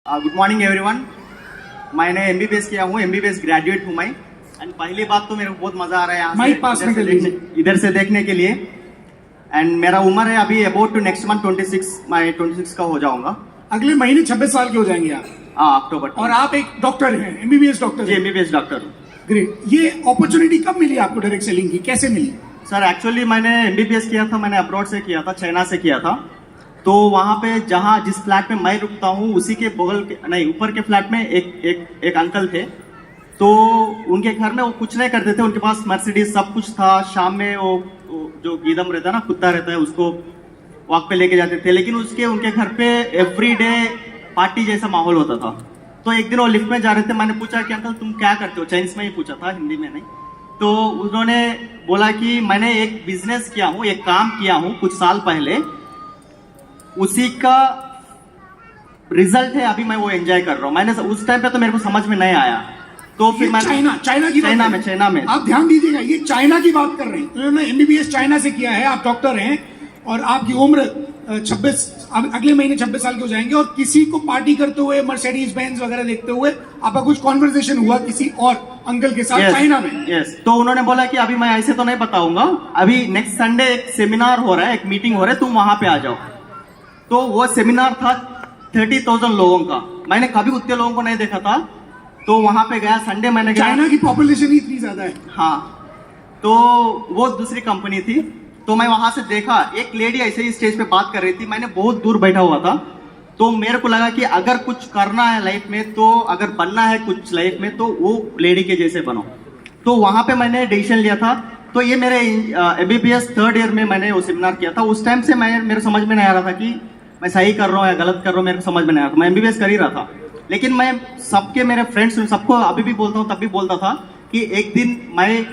Good morning everyone. मैंने MBBS किया हूँ, एमबीबीएस ग्रेजुएट हूँ मैं। एंड पहली बात तो मेरे को बहुत मजा आ रहा है यहाँ से इधर से देखने के लिए। एंड मेरा उम्र है अभी अबाउट टू नेक्स्ट मंथ 26, मैं 26 का हो जाऊंगा। अगले महीने 26 साल के हो जाएंगे आप। हाँ, अक्टूबर। और आप एक डॉक्टर हैं, एमबीबीएस डॉक्टर? जी, एमबीबीएस डॉक्टर हूँ। ग्रेट। ये अपॉर्चुनिटी कब मिली आपको डायरेक्ट सेलिंग की, कैसे मिली? सर एक्चुअली मैंने एमबीबीएस किया था, मैंने अब्रॉड से किया था, चाइना से किया था। तो वहाँ पे जहाँ जिस फ्लैट में मैं रुकता हूँ उसी के बगल के नहीं ऊपर के फ्लैट में एक अंकल थे। तो उनके घर में वो कुछ नहीं करते थे, उनके पास मर्सिडीज सब कुछ था। शाम में वो जो गीदम रहता है ना, कुत्ता रहता है, उसको वॉक पे लेके जाते थे। लेकिन उनके घर पे एवरी डे पार्टी जैसा माहौल होता था। तो एक दिन वो लिफ्ट में जा रहे थे, मैंने पूछा कि अंकल तुम क्या करते हो, चाइनीज में ही पूछा था, हिंदी में नहीं। तो उन्होंने बोला कि मैंने एक बिजनेस किया हूँ, एक काम किया हूँ कुछ साल पहले, उसी का रिजल्ट है अभी मैं वो एंजॉय कर रहा हूँ। मैंने उस टाइम पे तो मेरे को समझ में नहीं आया। तो फिर मैं चाइना में आप ध्यान दीजिएगा, ये चाइना की बात कर रहे हैं। उन्होंने एमबीबीएस चाइना से किया है, आप डॉक्टर हैं और आपकी उम्र 26, अगले महीने 26 साल के हो जाएंगे। और किसी को पार्टी करते हुए, मर्सिडीज बेंज वगैरह देखते हुए आपका कुछ कॉन्वर्सेशन हुआ किसी और अंकल के साथ चाइना में? यस। तो उन्होंने बोला कि अभी मैं ऐसे तो नहीं बताऊंगा, अभी नेक्स्ट संडे एक सेमिनार हो रहा है, एक मीटिंग हो रहा है, तुम वहां पे आ जाओ। तो वो सेमिनार था 30,000 लोगों का। मैंने कभी उतने लोगों को नहीं देखा था। तो वहां पे गया, संडे मैंने गया। चाइना की पॉपुलेशन ही इतनी ज्यादा है। हाँ, तो वो दूसरी कंपनी थी। तो मैं वहां से देखा, एक लेडी ऐसे ही स्टेज पे बात कर रही थी, मैंने बहुत दूर बैठा हुआ था। तो मेरे को लगा कि अगर कुछ करना है लाइफ में, तो अगर बनना है कुछ लाइफ में, तो वो लेडी के जैसे बनो। तो वहां पे मैंने डिसीजन लिया था। तो ये मेरे एमबीबीएस 3rd ईयर में मैंने वो सेमिनार किया था। उस टाइम से मेरे समझ में नहीं आ रहा था कि मैं सही कर रहा हूँ या गलत कर रहा हूँ, मेरे को समझ में नहीं आ रहा था। मैं एमबीबीएस कर ही रहा था। लेकिन मैं सबके, मेरे फ्रेंड्स, सबको अभी भी बोलता हूँ, तब भी बोलता था कि एक दिन मैं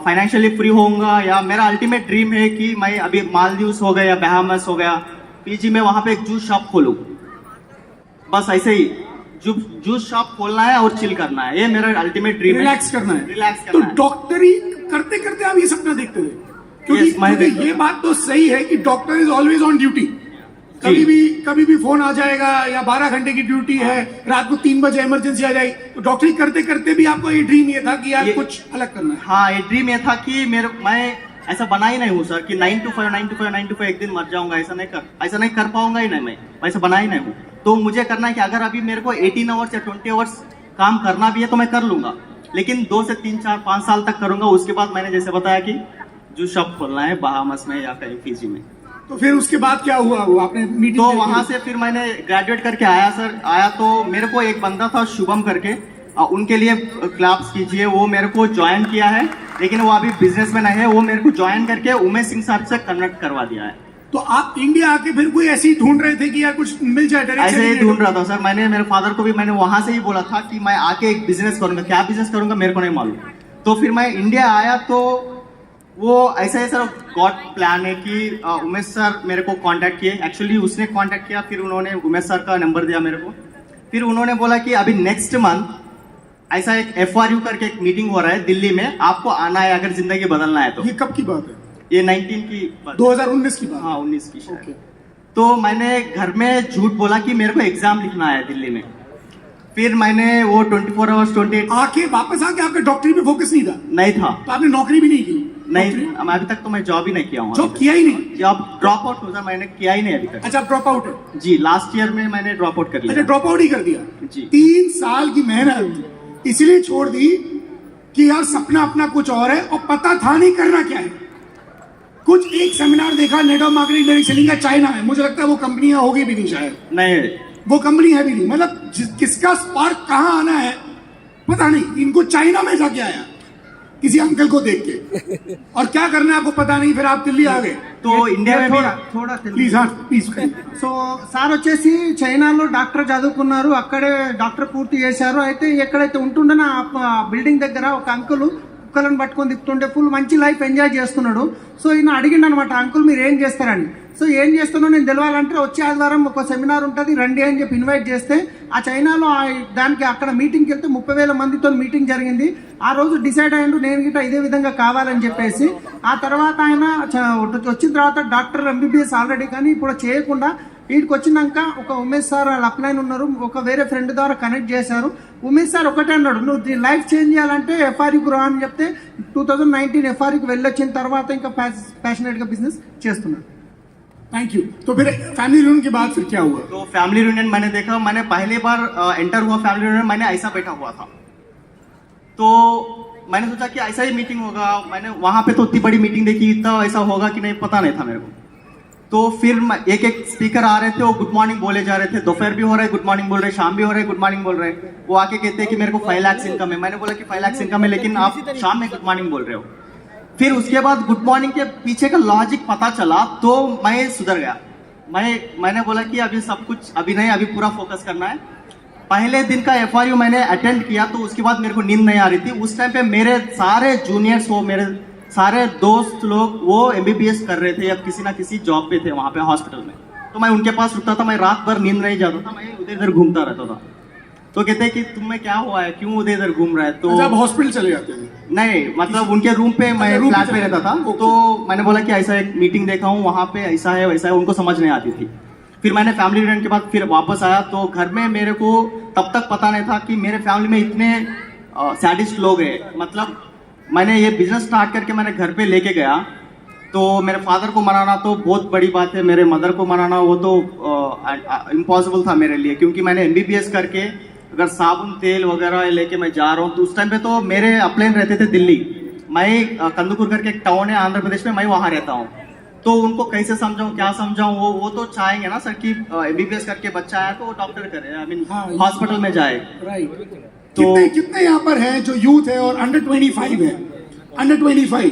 फाइनेंशियली फ्री होऊंगा, या मेरा अल्टीमेट ड्रीम है कि मैं अभी मालदीव्स हो गया या बहामास हो गया, पीजी में वहां पे एक जूस शॉप खोलूं। बस ऐसे ही जूस शॉप खोलना है और चिल करना है, ये मेरा अल्टीमेट ड्रीम है। रिलैक्स करना है। तो डॉक्टरी करते करते आप ये सपना देखते थे? क्योंकि ये बात तो सही है कि doctor is always on duty. कभी भी फोन आ जाएगा, या 12 घंटे की ड्यूटी है, रात को 3 बजे इमरजेंसी आ जाएगी। तो डॉक्टरी करते करते भी आपको ये ड्रीम ये था कि यार कुछ अलग करना है? हाँ, ये ड्रीम ये था कि मैं ऐसा बना ही नहीं हूँ सर कि 9 to 5 एक दिन मर जाऊंगा। ऐसा नहीं कर पाऊंगा ही नहीं, मैं ऐसा बना ही नहीं हूँ। तो मुझे करना है कि अगर अभी मेरे को 18 आवर्स या 20 आवर्स काम करना भी है तो मैं कर लूंगा, लेकिन 2 से 3, 4, 5 साल तक करूंगा। उसके बाद मैंने जैसे बताया कि जूस शॉप खोलना है बहामास में या कहीं फीजी में। तो फिर उसके बाद क्या हुआ? वो आपने मीटिंग? तो वहां से फिर मैंने ग्रेजुएट करके आया सर। आया तो मेरे को एक बंदा था शुभम करके, उनके लिए क्लाप्स कीजिए, वो मेरे को ज्वाइन किया है। लेकिन वो अभी बिजनेस में नहीं है। वो मेरे को ज्वाइन करके उमेश सिंह साहब से कनेक्ट करवा दिया है। तो आप इंडिया आके फिर कोई ऐसे ही ढूंढ रहे थे कि यार कुछ मिल जाए? ऐसे ही ढूंढ रहा था सर। मैंने मेरे फादर को भी मैंने वहां से ही बोला था कि मैं आके एक बिजनेस करूंगा। क्या बिजनेस करूंगा मेरे को नहीं मालूम। तो फिर मैं इंडिया आया तो वो ऐसा है सर, गॉड प्लान है कि उमेश सर मेरे को कांटेक्ट किए। एक्चुअली उसने कांटेक्ट किया, फिर उन्होंने उमेश सर का नंबर दिया मेरे को। फिर उन्होंने बोला कि अभी नेक्स्ट मंथ ऐसा एक FRU करके एक मीटिंग हो रहा है दिल्ली में, आपको आना है अगर जिंदगी बदलना है तो। ये कब की बात है? ये 19 की बात, 2019 की बात? हाँ, 19 की शायद। तो मैंने घर में झूठ बोला कि मेरे को एग्जाम लिखना है दिल्ली में। फिर मैंने वो 24 आवर्स 28 आके वापस आके आपका डॉक्टरी पे फोकस नहीं था? तो आपने नौकरी भी नहीं की? नहीं, अभी तक तो मैं जॉब ही नहीं किया हूँ। जॉब किया ही नहीं? जॉब ड्रॉप आउट हुआ, मैंने किया ही नहीं अभी तक। अच्छा, ड्रॉप आउट है? जी, लास्ट ईयर में मैंने ड्रॉप आउट कर लिया। अच्छा, ड्रॉप आउट ही कर दिया जी। 3 साल की मेहनत इसलिए छोड़ दी कि यार सपना अपना कुछ और है और पता था नहीं करना क्या है। कुछ एक सेमिनार देखा नेटवर्क मार्केटिंग डायरेक्ट सेलिंग का चाइना में, मुझे लगता है वो कंपनियां होगी भी नहीं, शायद नहीं वो कंपनी है भी नहीं। मतलब किसका स्पार्क कहाँ आना है पता नहीं। इनको चाइना में जाके आया किसी अंकल को देख के, और क्या करना है आपको पता नहीं, फिर आप दिल्ली आ गए। तो इंडिया में थोड़ा प्लीज प्लीज। సో సార్ వచ్చేసి చైనాలో డాక్టర్ చదువుకున్నారు, అక్కడే డాక్టర్ పూర్తి చేశారు. అయితే ఎక్కడైతే ఉంటుండో ఆ బిల్డింగ్ దగ్గర ఒక అంకుల్ కుక్కలను పట్టుకొని తిప్పుతుంటే ఫుల్ మంచి లైఫ్ ఎంజాయ్ చేస్తున్నాడు. సో ఈయన అడిగిండు అనమాట, అంకుల్ మీరు ఏం చేస్తారని. సో ఏం చేస్తున్నావు నేను తెలవాలంటే వచ్చే ఆదివారం ఒక సెమినార్ ఉంటుంది రండి అని చెప్పి ఇన్వైట్ చేస్తే, ఆ చైనాలో దానికి అక్కడ మీటింగ్కి వెళ్తే 30,000 మందితో మీటింగ్ జరిగింది. ఆ రోజు డిసైడ్ అయ్యిండు నేను గిట్ట ఇదే విధంగా కావాలని చెప్పేసి. ఆ తర్వాత ఆయన వచ్చిన తర్వాత డాక్టర్ MBBS ఆల్రెడీ, కానీ ఇప్పుడు చేయకుండా వీడికి వచ్చినాక ఒక ఉమేష్ సార్ వాళ్ళు అప్లైన్ ఉన్నారు, ఒక వేరే ఫ్రెండ్ ద్వారా కనెక్ట్ చేశారు. ఉమేష్ సార్ ఒకటే అన్నాడు, నువ్వు లైఫ్ చేంజ్ చేయాలంటే ఎఫ్ఆర్యూకి రా అని చెప్తే 2019 ఎఫ్ఆర్యూకి వెళ్ళొచ్చిన తర్వాత ఇంకా ప్యాషనేట్గా బిజినెస్ చేస్తున్నాడు. Thank you. तो फिर फैमिली रियूनियन के बाद फिर क्या हुआ? तो फैमिली रियूनियन मैंने देखा, मैंने पहली बार एंटर हुआ फैमिली रियूनियन, मैंने ऐसा बैठा हुआ था. तो मैंने सोचा कि ऐसा ही मीटिंग होगा. मैंने वहां पे तो उतनी बड़ी मीटिंग देखी, इतना ऐसा होगा कि नहीं पता नहीं था मेरे को. तो फिर एक एक स्पीकर आ रहे थे, वो गुड मॉर्निंग बोले जा रहे थे. दोपहर भी हो रहा है गुड मॉर्निंग बोल रहे, शाम भी हो रहा है गुड मॉर्निंग बोल रहे. वो आके कहते हैं कि मेरे को 5 लाख इनकम है. मैंने बोला कि 5 लाख इनकम है, लेकिन आप शाम में गुड मॉर्निंग बोल रहे हो. फिर उसके बाद गुड मॉर्निंग के पीछे का लॉजिक पता चला तो मैं सुधर गया. मैंने बोला कि अभी सब कुछ अभी नहीं, अभी पूरा फोकस करना है. पहले दिन का एफआरयू मैंने अटेंड किया तो उसके बाद मेरे को नींद नहीं आ रही थी. उस टाइम पे मेरे सारे जूनियर्स, वो मेरे सारे दोस्त लोग वो एमबीबीएस कर रहे थे या किसी ना किसी जॉब पे थे वहां पे हॉस्पिटल में. तो मैं उनके पास रुकता था, मैं रात भर नींद नहीं जाता था, मैं उधर इधर घूमता रहता था. तो कहते हैं कि तुम्हें क्या हुआ है, क्यों उधर इधर घूम रहा है. तो जब हॉस्पिटल चले जाते थे? नहीं, मतलब उनके रूम पे, मैं फ्लैट पे रहता था. तो मैंने बोला कि ऐसा एक मीटिंग देखा हूँ वहां पे, ऐसा है वैसा है, उनको समझ नहीं आती थी. फिर मैंने फैमिली रियूनियन के बाद फिर वापस आया तो घर में मेरे को तब तक पता नहीं था कि मेरे फैमिली में इतने सैडिस्ट लोग हैं. मतलब मैंने ये बिजनेस स्टार्ट करके मैंने घर पे लेके गया तो मेरे फादर को मनाना तो बहुत बड़ी बात है, मेरे मदर को मनाना वो तो इम्पॉसिबल था मेरे लिए. क्योंकि मैंने एमबीबीएस करके अगर साबुन तेल वगैरह लेके मैं जा रहा हूँ तो उस टाइम पे तो मेरे अपलेन रहते थे दिल्ली. मैं कंदुकुर करके एक टाउन है आंध्र प्रदेश में, मैं वहाँ रहता हूँ. तो उनको कैसे समझाऊं, क्या समझाऊं, वो तो चाहेंगे ना सर कि एमबीबीएस करके बच्चा आया तो वो डॉक्टर करे, आई मीन हॉस्पिटल में जाए. राइट. तो कितने यहाँ पर हैं जो यूथ है और अंडर 25 है? अंडर 25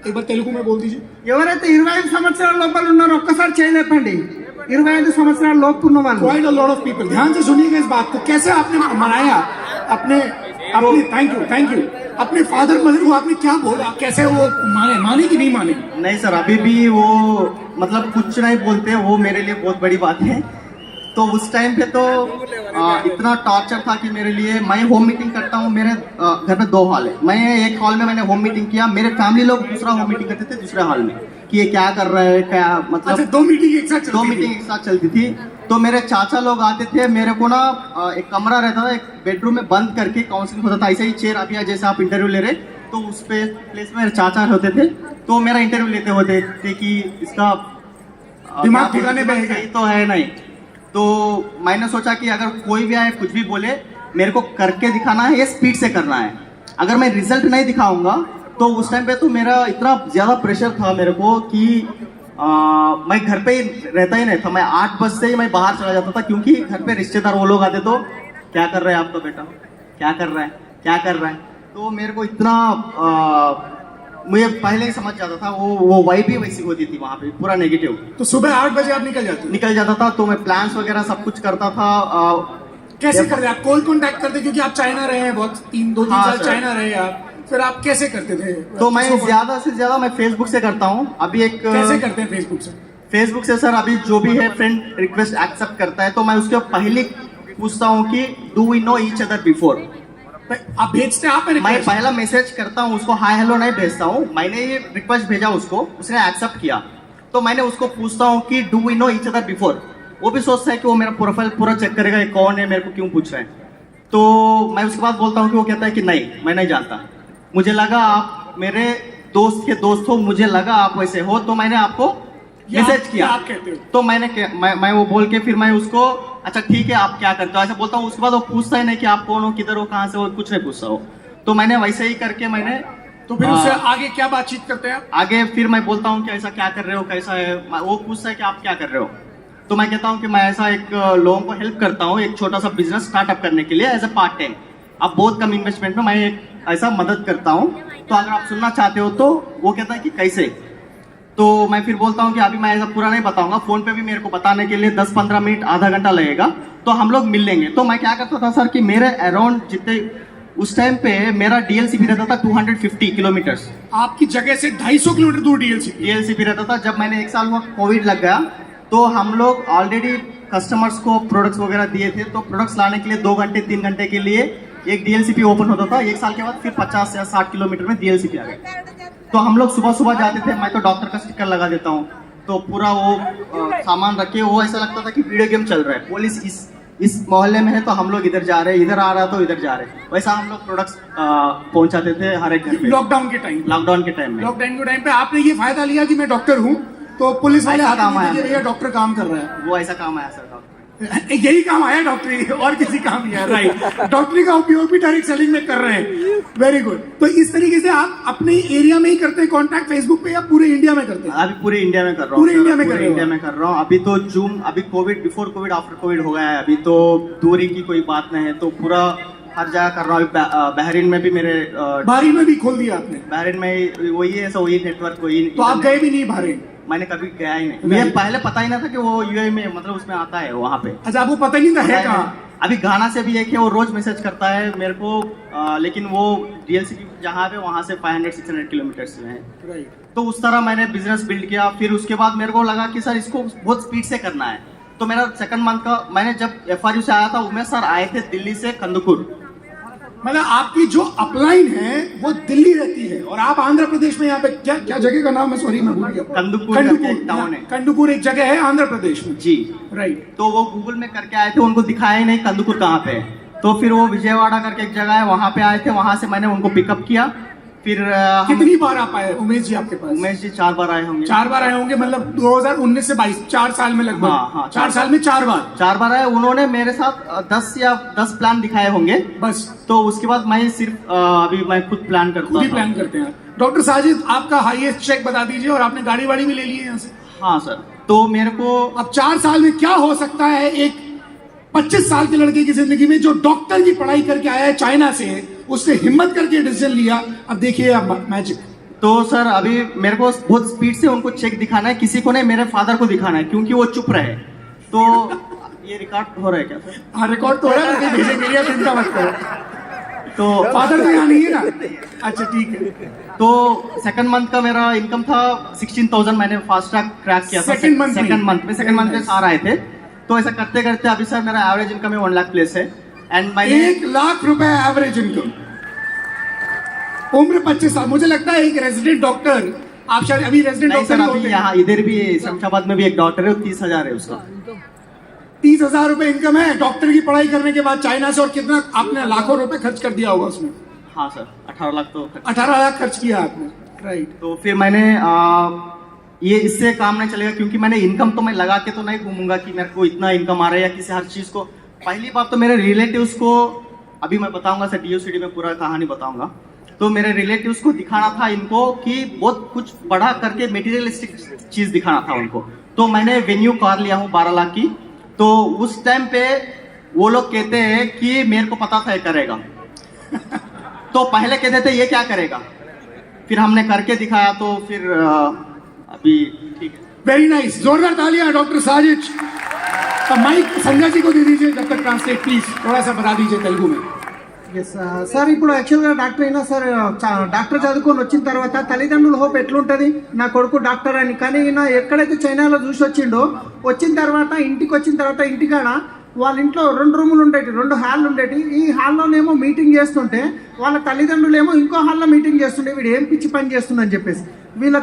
एक बार तेलुगु में बोल दीजिए. ఎవరైతే 25 సంవత్సరాల లోపల ఉన్నారో ఒక్కసారి చేయలేపండి. 25 సంవత్సరాల లోపు ఉన్న వాళ్ళు. Quite a lot of people. ध्यान से सुनिएगा इस बात को. कैसे आपने मनाया अपने थैंक यू अपने फादर मदर को? आपने क्या बोला, कैसे वो माने कि नहीं माने? नहीं सर, अभी भी वो मतलब कुछ नहीं बोलते, वो मेरे लिए बहुत बड़ी बात है. तो उस टाइम पे तो इतना टॉर्चर था कि मेरे लिए, मैं होम मीटिंग करता हूँ, मेरे घर में 2 हॉल है. मैं एक हॉल में मैंने होम मीटिंग किया, मेरे फैमिली लोग दूसरा होम मीटिंग करते थे दूसरे हॉल में कि ये क्या कर रहा है, क्या मतलब. अच्छा, 2 मीटिंग एक साथ चलती थी. तो मेरे चाचा लोग आते थे, मेरे को ना एक कमरा रहता था, एक बेडरूम में बंद करके काउंसलिंग होता था. ऐसे ही चेयर अभी जैसे आप इंटरव्यू ले रहे तो उस पे प्लेस में मेरे चाचा होते थे. तो मेरा इंटरव्यू लेते होते थे कि इसका दिमाग ठिकाने पे सही तो है नहीं. तो मैंने सोचा कि अगर कोई भी आए कुछ भी बोले, मेरे को करके दिखाना है, ये स्पीड से करना है. अगर मैं रिजल्ट नहीं दिखाऊंगा तो उस टाइम पे तो मेरा इतना ज्यादा प्रेशर था मेरे को कि मैं घर पे ही रहता ही नहीं था. मैं 8 बजे से ही मैं बाहर चला जाता था क्योंकि घर पे रिश्तेदार वो लोग आते तो क्या कर रहे हैं आपका बेटा, क्या कर रहा है, क्या कर रहा है. तो मेरे को इतना मुझे पहले ही समझ जाता था. वो वाइब भी वैसी होती थी वहां पे, पूरा नेगेटिव. तो सुबह 8 बजे आप निकल जाते था. तो मैं प्लान्स वगैरह सब कुछ करता था. कैसे करते आप? कॉल कॉन्टैक्ट करते? क्योंकि आप चाइना रहे हैं बहुत, 2-3 साल चाइना रहे आप, फिर आप कैसे करते थे? तो मैं ज्यादा से ज्यादा मैं फेसबुक से करता हूँ. अभी एक कैसे करते हैं फेसबुक से? फेसबुक से सर अभी जो भी है फ्रेंड रिक्वेस्ट एक्सेप्ट करता है तो मैं उसके पहले पूछता हूँ कि do we know each other before. आप भेजते आप? मैं पहला मैसेज करता हूँ उसको, हाय हेलो नहीं भेजता हूँ. मैंने ये रिक्वेस्ट भेजा उसको, उसने एक्सेप्ट किया तो मैंने उसको पूछता हूँ कि do we know each other before. वो भी सोचता है कि वो मेरा प्रोफाइल पूरा चेक करेगा, ये कौन है, मेरे को क्यों पूछ रहे हैं. तो मैं उसके बाद बोलता हूँ कि वो कहता है कि नहीं मैं नहीं जानता, मुझे लगा आप मेरे दोस्त के दोस्त हो, मुझे लगा आप वैसे हो, तो मैंने आपको मैसेज किया. आप कहते हो? तो मैं वो बोल के फिर मैं उसको अच्छा ठीक है आप क्या करते हो ऐसा बोलता हूँ. उसके बाद वो पूछता ही नहीं कि आप कौन हो, किधर हो, कहाँ से हो, कुछ नहीं पूछता हो. तो मैंने वैसे ही करके मैंने तो फिर उससे आगे क्या बातचीत करते हैं आप? आगे फिर मैं बोलता हूँ कि ऐसा क्या कर रहे हो, कैसा है. वो पूछता है कि आप क्या कर रहे हो. तो मैं कहता हूँ कि मैं ऐसा एक लोगों को हेल्प करता हूँ एक छोटा सा बिजनेस स्टार्टअप करने के लिए एज ए पार्ट टाइम. अब बहुत कम इन्वेस्टमेंट में मैं एक ऐसा मदद करता हूँ. तो अगर आप सुनना चाहते हो तो वो कहता है कि कैसे. तो मैं फिर बोलता हूँ कि अभी मैं ऐसा पूरा नहीं बताऊंगा, फोन पे भी मेरे को बताने के लिए 10-15 मिनट आधा घंटा लगेगा, तो हम लोग मिल लेंगे. तो मैं क्या करता था सर कि मेरे अराउंड जितने उस टाइम पे मेरा डीएलसीपी रहता था 250 किलोमीटर्स. आपकी जगह से 250 किलोमीटर दूर डीएलसीपी रहता था. जब मैंने 1 साल हुआ कोविड लग गया तो हम लोग ऑलरेडी कस्टमर्स को प्रोडक्ट्स वगैरह दिए थे. तो प्रोडक्ट्स लाने के लिए 2 घंटे 3 घंटे के लिए एक डीएलसीपी ओपन होता था. 1 साल के बाद फिर 50 या 60 किलोमीटर में डीएलसीपी आ गया. तो हम लोग सुबह सुबह जाते थे. मैं तो डॉक्टर का स्टिकर लगा देता हूँ. तो पूरा वो सामान रखे, वो ऐसा लगता था कि वीडियो गेम चल रहा है। पुलिस इस मोहल्ले में है तो हम लोग इधर जा रहे हैं, इधर आ रहा तो इधर जा रहे हैं, वैसा हम लोग प्रोडक्ट्स पहुंचाते थे हर एक घर पे। लॉकडाउन के टाइम लॉकडाउन के टाइम में पे आपने ये फायदा लिया कि मैं डॉक्टर हूँ, तो पुलिस वाले ऐसा हाथ काम में आया देते, मेरे। भैया डॉक्टर काम कर रहा है। वो ऐसा काम आया सर। यही काम आया डॉक्टरी, और किसी काम नहीं है, राइट। डॉक्टरी का उपयोग भी डायरेक्ट सेलिंग में कर रहे हैं, वेरी गुड। तो इस तरीके से आप अपने एरिया में ही करते हैं कॉन्टैक्ट फेसबुक पे, या पूरे इंडिया में करते हैं? अभी पूरे इंडिया में कर रहा हूँ। पूरे इंडिया में कर रहे हो? अभी तो जूम, अभी Covid, before Covid after Covid हो गया है, अभी तो दूरी की कोई बात नहीं है, तो पूरा हर जगह कर रहा हूँ। बहरीन में भी मेरे बहरीन में भी खोल दिया आपने? बहरीन में वही है, वही नेटवर्क, वही। तो आप गए भी नहीं बहरीन? मैंने कभी गया ही नहीं, मुझे पहले पता ही ना था कि वो यूएई में, मतलब उसमें आता है वहाँ पे। अच्छा, आपको पता नहीं था है कहाँ? अभी घाना से भी एक है, वो रोज मैसेज करता है मेरे को, लेकिन वो रियल सिटी जहाँ पे, वहाँ से 500-600 किलोमीटर में है। राइट। तो उस तरह मैंने बिजनेस बिल्ड किया। फिर उसके बाद मेरे को लगा कि सर इसको बहुत स्पीड से करना है। तो मेरा सेकंड मंथ का, मैंने जब FRU से आया था, उमेश सर आए थे दिल्ली से कंदुकुर। मतलब आपकी जो अपलाइन है वो दिल्ली रहती है, और आप आंध्र प्रदेश में, यहाँ पे क्या जगह का नाम है, सॉरी मैं भूल गया। कंदुकुर करके एक टाउन है। कंदुकुर एक जगह है आंध्र प्रदेश में जी, राइट। तो वो गूगल में करके आए थे, उनको दिखाया ही नहीं कंदुकुर कहाँ पे है। तो फिर वो विजयवाड़ा करके एक जगह है, वहाँ पे आए थे, वहाँ से मैंने उनको पिकअप किया। फिर कितनी बार आप आए उमेश जी आपके पास? उमेश जी 4 बार आए होंगे। 4 बार आए होंगे, मतलब 2019 से 22, 4 साल में लगभग। हाँ, 4 साल में 4 बार। 4 बार आए। उन्होंने मेरे साथ 10 प्लान दिखाए होंगे बस। तो उसके बाद मैं सिर्फ अभी मैं खुद प्लान करता हूँ। खुद ही प्लान करते हैं। डॉक्टर साजिद, आपका हाईएस्ट चेक बता दीजिए, और आपने गाड़ी वाड़ी भी ले ली है यहाँ से? हाँ सर। तो मेरे को अब 4 साल में क्या हो सकता है एक 25 साल के लड़के की जिंदगी में, जो डॉक्टर की पढ़ाई करके आया है चाइना से, उसने हिम्मत करके डिसीजन लिया। अब देखिए अब मैजिक। तो सर अभी मेरे को बहुत स्पीड से उनको चेक दिखाना है, किसी को नहीं, मेरे फादर को दिखाना है, क्योंकि वो चुप रहे। तो ये रिकॉर्ड हो रहा है क्या सर? हाँ, रिकॉर्ड तो हो रहा है, भेजेंगे लिया, चिंता मत करो। तो फादर तो यहाँ नहीं है ना? अच्छा ठीक है। तो सेकंड मंथ का मेरा इनकम था 16,000, मैंने फास्ट ट्रैक क्रैक किया था सेकंड मंथ में सार आए थे। तो ऐसा करते करते अभी सर मेरा एवरेज इनकम है 1 लाख प्लस है। एंड मैंने 1 लाख रुपए एवरेज इनकम, उम्र 25 साल। मुझे लगता है एक रेजिडेंट डॉक्टर, आप शायद अभी रेजिडेंट नहीं डॉक्टर सर, ही अभी होते हैं। यहाँ इधर भी शमशाबाद में भी एक डॉक्टर है, 30,000 है उसका। 30,000 रुपए इनकम है डॉक्टर की पढ़ाई करने के बाद चाइना से, और कितना आपने लाखों रुपए खर्च कर दिया होगा उसमें? हाँ सर, 18 लाख तो 18 लाख खर्च किया आपने, राइट। तो फिर मैंने ये इससे काम नहीं चलेगा, क्योंकि मैंने इनकम तो मैं लगा के तो नहीं घूमूंगा कि मेरे को इतना इनकम आ रहा है या किसी हर चीज को। पहली बात तो मेरे रिलेटिव्स को, अभी मैं बताऊंगा सर DOCD में पूरा कहानी बताऊंगा। तो मेरे रिलेटिव्स को दिखाना था इनको कि बहुत कुछ बड़ा करके मेटीरियलिस्टिक चीज दिखाना था उनको। तो मैंने वेन्यू कार लिया हूँ 12 लाख की। तो उस टाइम पे वो लोग कहते हैं कि मेरे को पता था ये करेगा। तो पहले कहते थे ये क्या करेगा, फिर हमने करके दिखाया, तो फिर अभी ठीक है। वेरी नाइस, जोरदार तालियां डॉक्टर साजिद। तो माइक संजय जी को दे दीजिए, जब तक ट्रांसलेट प्लीज थोड़ा सा बता दीजिए तेलुगु में। ఎస్ సార్, ఇప్పుడు యాక్చువల్గా డాక్టర్ అయినా సార్, డాక్టర్ చదువుకొని వచ్చిన తర్వాత తల్లిదండ్రుల హోప్ ఎట్లుంటుంది, నా కొడుకు డాక్టర్ అని. కానీ ఈయన ఎక్కడైతే చైనాలో చూసి వచ్చిండో, వచ్చిన తర్వాత ఇంటికి వచ్చిన తర్వాత ఇంటికాడ వాళ్ళ ఇంట్లో 2 రూములు ఉండేవి, 2 హాళ్ళు ఉండేవి. ఈ హాల్లోనేమో మీటింగ్ చేస్తుంటే వాళ్ళ తల్లిదండ్రులు ఏమో ఇంకో హాల్లో మీటింగ్ చేస్తుండే, వీడు ఏం పిచ్చి పని చేస్తుందని చెప్పేసి. వీళ్ళ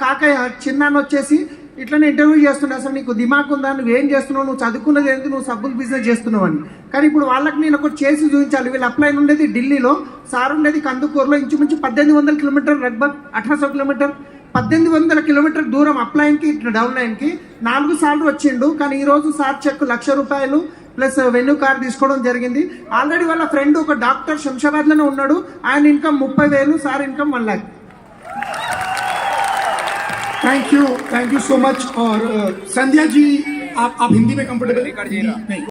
కాకయ్య చిన్నాన్న వచ్చేసి ఇట్లనే ఇంటర్వ్యూ చేస్తుండే, అసలు నీకు దిమాగ్ ఉందా, నువ్వు ఏం చేస్తున్నావు, నువ్వు చదువుకున్నది ఏంటి, నువ్వు సబ్బులు బిజినెస్ చేస్తున్నావు అని. కానీ ఇప్పుడు వాళ్ళకి నేను ఒకటి చేసి చూపించాలి. వీళ్ళు అప్లైన్ ఉండేది ఢిల్లీలో, సార్ ఉండేది కందుకూరులో. ఇంచుమించు 1800 కిలోమీటర్, లగ్భగ్ 1800 కిలోమీటర్, 1800 కిలోమీటర్ దూరం అప్లైన్కి, ఇట్లా డౌన్ లైన్కి 4 సార్లు వచ్చిండు. కానీ ఈరోజు సార్ చెక్ 1,00,000 రూపాయలు ప్లస్ వెన్యూ కార్ తీసుకోవడం జరిగింది. ఆల్రెడీ వాళ్ళ ఫ్రెండ్ ఒక డాక్టర్ శంషాబాద్లోనే ఉన్నాడు, ఆయన income 30,000, sir income 1 lakh. Thank you so much. और संध्या जी, आप हिंदी में कंफर्टेबल? नहीं।